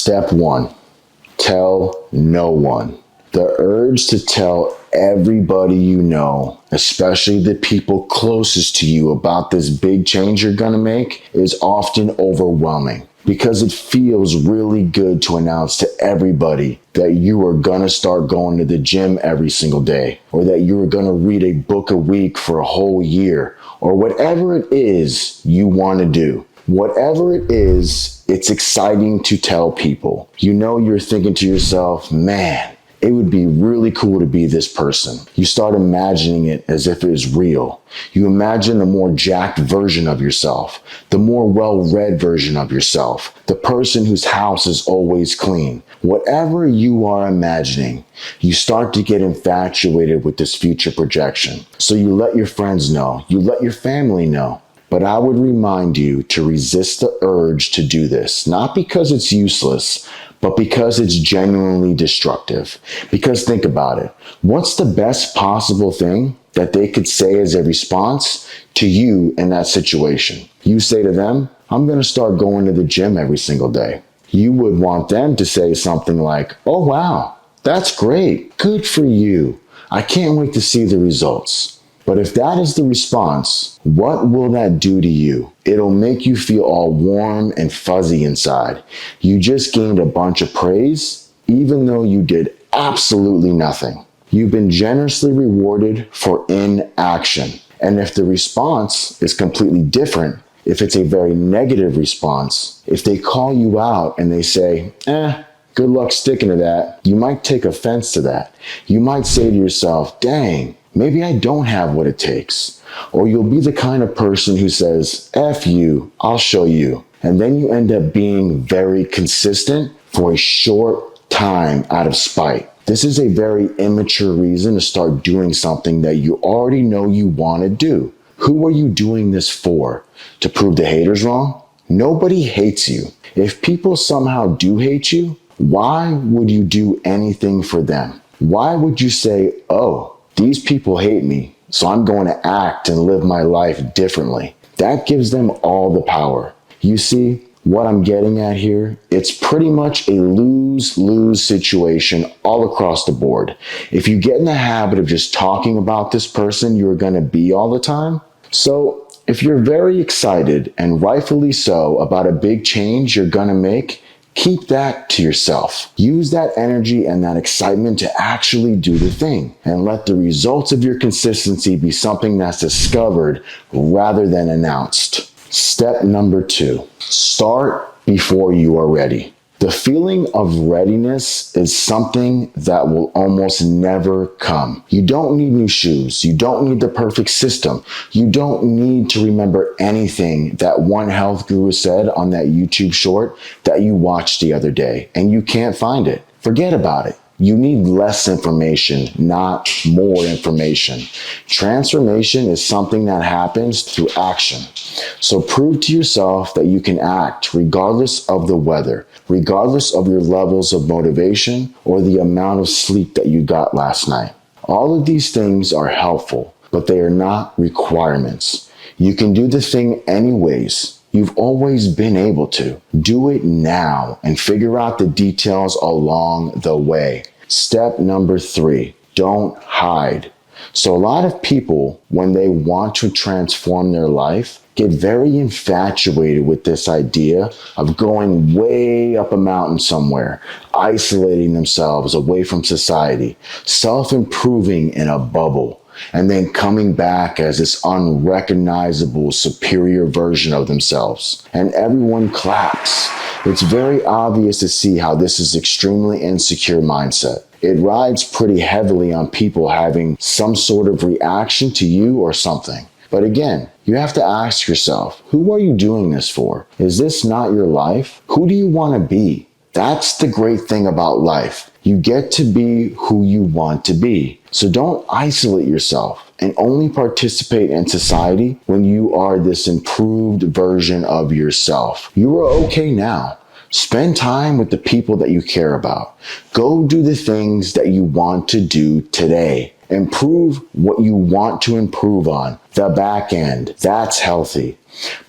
Step 1, tell no one. The urge to tell everybody you know, especially the people closest to you, about this big change you're going to make is often overwhelming because it feels really good to announce to everybody that you are going to start going to the gym every single day, or that you are going to read a book a week for a whole year, or whatever it is you want to do. Whatever it is, it's exciting to tell people. You know, you're thinking to yourself, man, it would be really cool to be this person. You start imagining it as if it is real. You imagine the more jacked version of yourself, the more well-read version of yourself, the person whose house is always clean. Whatever you are imagining, you start to get infatuated with this future projection. So you let your friends know, you let your family know. But I would remind you to resist the urge to do this, not because it's useless, but because it's genuinely destructive. Because think about it. What's the best possible thing that they could say as a response to you in that situation? You say to them, I'm going to start going to the gym every single day. You would want them to say something like, oh, wow, that's great. Good for you. I can't wait to see the results. But if that is the response, what will that do to you? It'll make you feel all warm and fuzzy inside. You just gained a bunch of praise, even though you did absolutely nothing. You've been generously rewarded for inaction. And if the response is completely different, if it's a very negative response, if they call you out and they say, good luck sticking to that, you might take offense to that. You might say to yourself, dang, maybe I don't have what it takes. Or you'll be the kind of person who says, F you, I'll show you. And then you end up being very consistent for a short time out of spite. This is a very immature reason to start doing something that you already know you want to do. Who are you doing this for? To prove the haters wrong? Nobody hates you. If people somehow do hate you, why would you do anything for them? Why would you say, oh, these people hate me, so I'm going to act and live my life differently? That gives them all the power. You see, what I'm getting at here, it's pretty much a lose-lose situation all across the board. If you get in the habit of just talking about this person you're going to be all the time, so if you're very excited, and rightfully so, about a big change you're going to make, keep that to yourself. Use that energy and that excitement to actually do the thing, and let the results of your consistency be something that's discovered rather than announced. Step number 2, start before you are ready. The feeling of readiness is something that will almost never come. You don't need new shoes. You don't need the perfect system. You don't need to remember anything that one health guru said on that YouTube short that you watched the other day, and you can't find it. Forget about it. You need less information, not more information. Transformation is something that happens through action. So prove to yourself that you can act regardless of the weather, regardless of your levels of motivation or the amount of sleep that you got last night. All of these things are helpful, but they are not requirements. You can do the thing anyways. You've always been able to. Do it now and figure out the details along the way. Step number 3, don't hide. So a lot of people, when they want to transform their life, get very infatuated with this idea of going way up a mountain somewhere, isolating themselves away from society, self-improving in a bubble, and then coming back as this unrecognizable, superior version of themselves. And everyone claps. It's very obvious to see how this is extremely insecure mindset. It rides pretty heavily on people having some sort of reaction to you or something. But again, you have to ask yourself, who are you doing this for? Is this not your life? Who do you want to be? That's the great thing about life. You get to be who you want to be. So don't isolate yourself and only participate in society when you are this improved version of yourself. You are okay now. Spend time with the people that you care about. Go do the things that you want to do today. Improve what you want to improve on. The back end, that's healthy.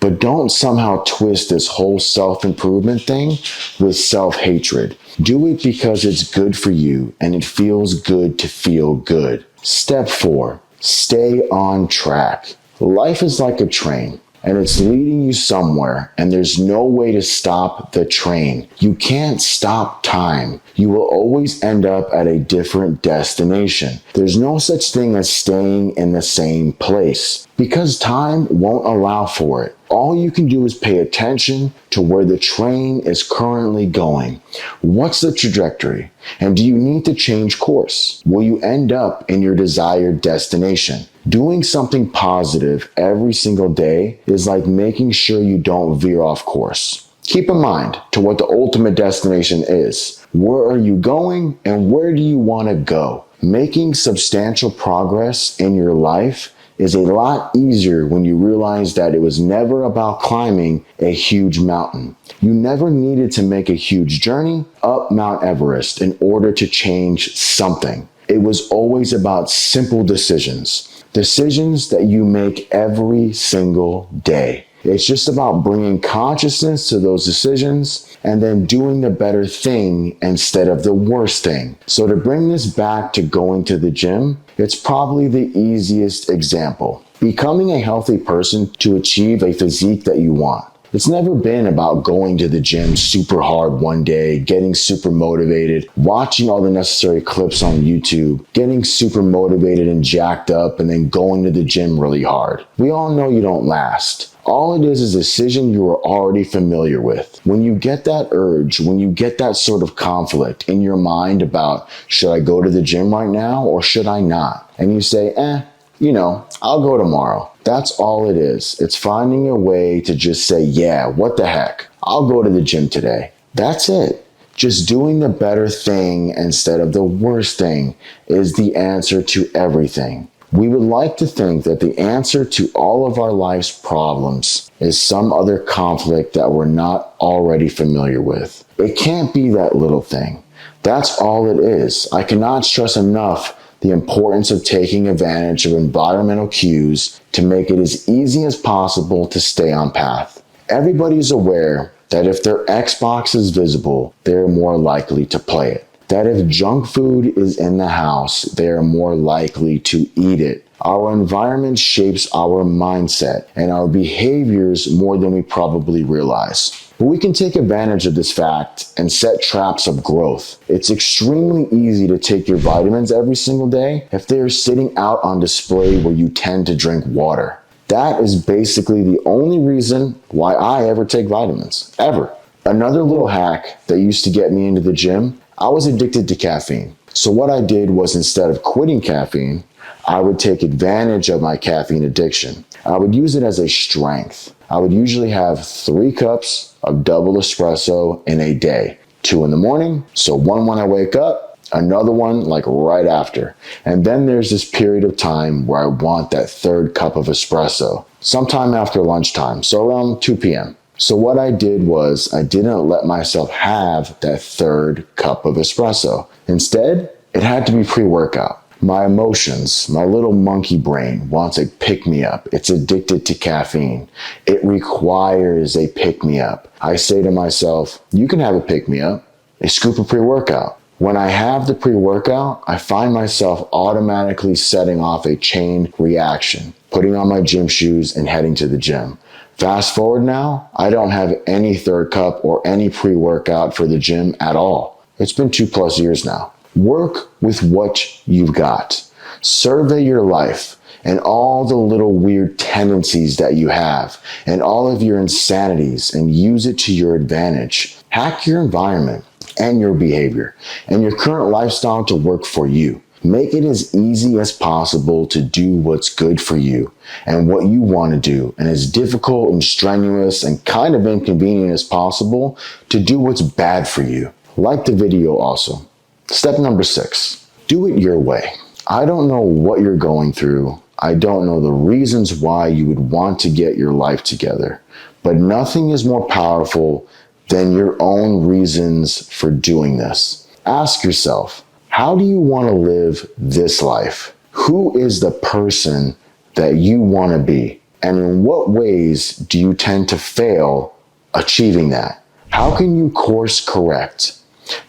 But don't somehow twist this whole self-improvement thing with self-hatred. Do it because it's good for you and it feels good to feel good. Step 4, stay on track. Life is like a train, and it's leading you somewhere, and there's no way to stop the train. You can't stop time. You will always end up at a different destination. There's no such thing as staying in the same place because time won't allow for it. All you can do is pay attention to where the train is currently going. What's the trajectory? And do you need to change course? Will you end up in your desired destination? Doing something positive every single day is like making sure you don't veer off course. Keep in mind to what the ultimate destination is. Where are you going and where do you want to go? Making substantial progress in your life is a lot easier when you realize that it was never about climbing a huge mountain. You never needed to make a huge journey up Mount Everest in order to change something. It was always about simple decisions. Decisions that you make every single day. It's just about bringing consciousness to those decisions and then doing the better thing instead of the worst thing. So to bring this back to going to the gym, it's probably the easiest example. Becoming a healthy person to achieve a physique that you want. It's never been about going to the gym super hard one day, getting super motivated, watching all the necessary clips on YouTube, getting super motivated and jacked up, and then going to the gym really hard. We all know you don't last. All it is a decision you are already familiar with. When you get that urge, when you get that sort of conflict in your mind about, should I go to the gym right now or should I not? And you say, I'll go tomorrow. That's all it is. It's finding a way to just say, yeah, what the heck? I'll go to the gym today. That's it. Just doing the better thing instead of the worst thing is the answer to everything. We would like to think that the answer to all of our life's problems is some other conflict that we're not already familiar with. It can't be that little thing. That's all it is. I cannot stress enough the importance of taking advantage of environmental cues to make it as easy as possible to stay on path. Everybody is aware that if their Xbox is visible, they're more likely to play it. That if junk food is in the house, they are more likely to eat it. Our environment shapes our mindset and our behaviors more than we probably realize. But we can take advantage of this fact and set traps of growth. It's extremely easy to take your vitamins every single day if they are sitting out on display where you tend to drink water. That is basically the only reason why I ever take vitamins, ever. Another little hack that used to get me into the gym, I was addicted to caffeine. So what I did was instead of quitting caffeine, I would take advantage of my caffeine addiction. I would use it as a strength. I would usually have 3 cups of double espresso in a day. 2 in the morning, so one when I wake up, another one like right after. And then there's this period of time where I want that 3rd cup of espresso, sometime after lunchtime, so around 2 p.m. So what I did was I didn't let myself have that 3rd cup of espresso. Instead, it had to be pre-workout. My emotions, my little monkey brain wants a pick-me-up. It's addicted to caffeine. It requires a pick-me-up. I say to myself, you can have a pick-me-up, a scoop of pre-workout. When I have the pre-workout, I find myself automatically setting off a chain reaction, putting on my gym shoes and heading to the gym. Fast forward now, I don't have any 3rd cup or any pre-workout for the gym at all. It's been 2+ years now. Work with what you've got. Survey your life and all the little weird tendencies that you have and all of your insanities and use it to your advantage. Hack your environment and your behavior and your current lifestyle to work for you. Make it as easy as possible to do what's good for you and what you want to do, and as difficult and strenuous and kind of inconvenient as possible to do what's bad for you. Like the video also. Step number 6, do it your way. I don't know what you're going through. I don't know the reasons why you would want to get your life together, but nothing is more powerful than your own reasons for doing this. Ask yourself, how do you want to live this life? Who is the person that you want to be? And in what ways do you tend to fail achieving that? How can you course correct?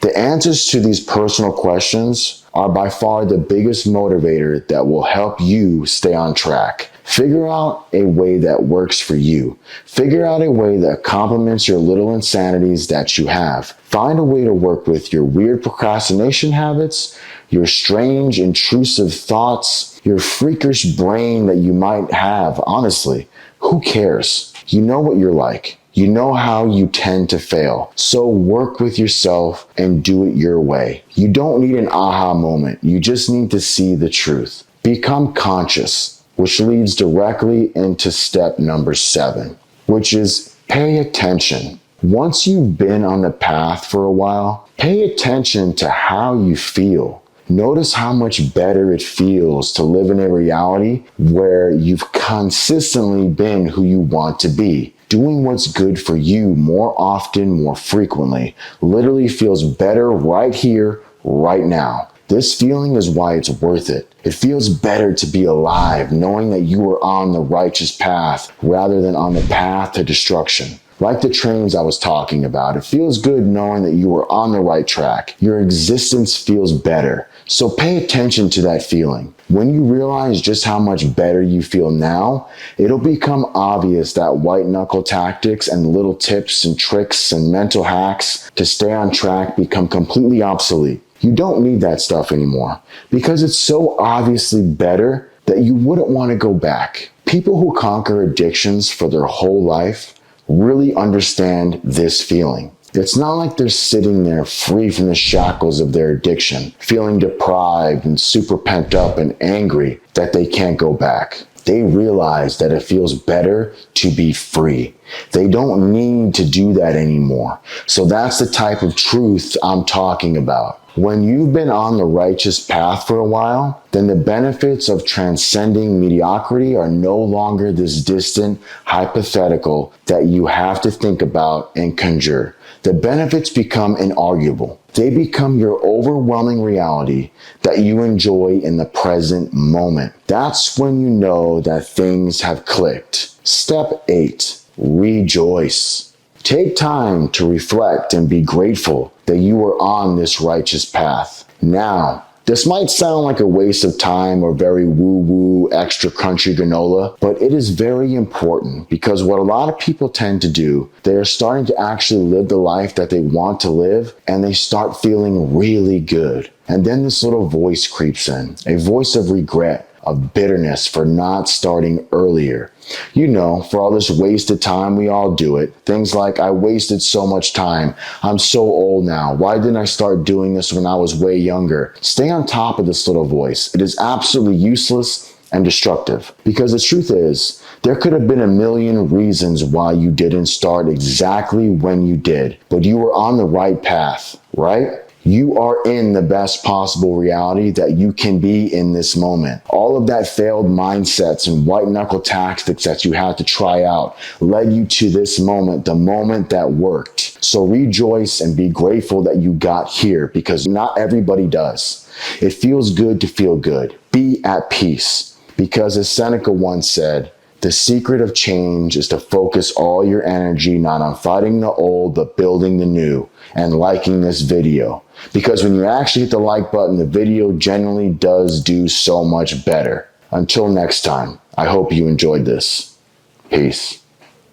The answers to these personal questions are by far the biggest motivator that will help you stay on track. Figure out a way that works for you. Figure out a way that complements your little insanities that you have. Find a way to work with your weird procrastination habits, your strange, intrusive thoughts, your freakish brain that you might have. Honestly, who cares? You know what you're like. You know how you tend to fail. So work with yourself and do it your way. You don't need an aha moment. You just need to see the truth. Become conscious, which leads directly into step number 7, which is pay attention. Once you've been on the path for a while, pay attention to how you feel. Notice how much better it feels to live in a reality where you've consistently been who you want to be. Doing what's good for you more often, more frequently, literally feels better right here, right now. This feeling is why it's worth it. It feels better to be alive, knowing that you are on the righteous path rather than on the path to destruction. Like the trains I was talking about, it feels good knowing that you are on the right track. Your existence feels better. So pay attention to that feeling. When you realize just how much better you feel now, it'll become obvious that white knuckle tactics and little tips and tricks and mental hacks to stay on track become completely obsolete. You don't need that stuff anymore because it's so obviously better that you wouldn't want to go back. People who conquer addictions for their whole life really understand this feeling. It's not like they're sitting there free from the shackles of their addiction, feeling deprived and super pent up and angry that they can't go back. They realize that it feels better to be free. They don't need to do that anymore. So that's the type of truth I'm talking about. When you've been on the righteous path for a while, then the benefits of transcending mediocrity are no longer this distant hypothetical that you have to think about and conjure. The benefits become inarguable. They become your overwhelming reality that you enjoy in the present moment. That's when you know that things have clicked. Step 8, rejoice. Take time to reflect and be grateful that you are on this righteous path. Now, this might sound like a waste of time or very woo-woo extra crunchy granola, but it is very important because what a lot of people tend to do, they are starting to actually live the life that they want to live and they start feeling really good. And then this little voice creeps in, a voice of regret, of bitterness for not starting earlier. You know, for all this wasted time, we all do it. Things like, I wasted so much time. I'm so old now. Why didn't I start doing this when I was way younger? Stay on top of this little voice. It is absolutely useless and destructive. Because the truth is, there could have been a million reasons why you didn't start exactly when you did, but you were on the right path, right? You are in the best possible reality that you can be in this moment. All of that failed mindsets and white knuckle tactics that you had to try out led you to this moment, the moment that worked. So rejoice and be grateful that you got here because not everybody does. It feels good to feel good. Be at peace because as Seneca once said, the secret of change is to focus all your energy not on fighting the old, but building the new and liking this video. Because when you actually hit the like button, the video generally does do so much better. Until next time, I hope you enjoyed this. Peace.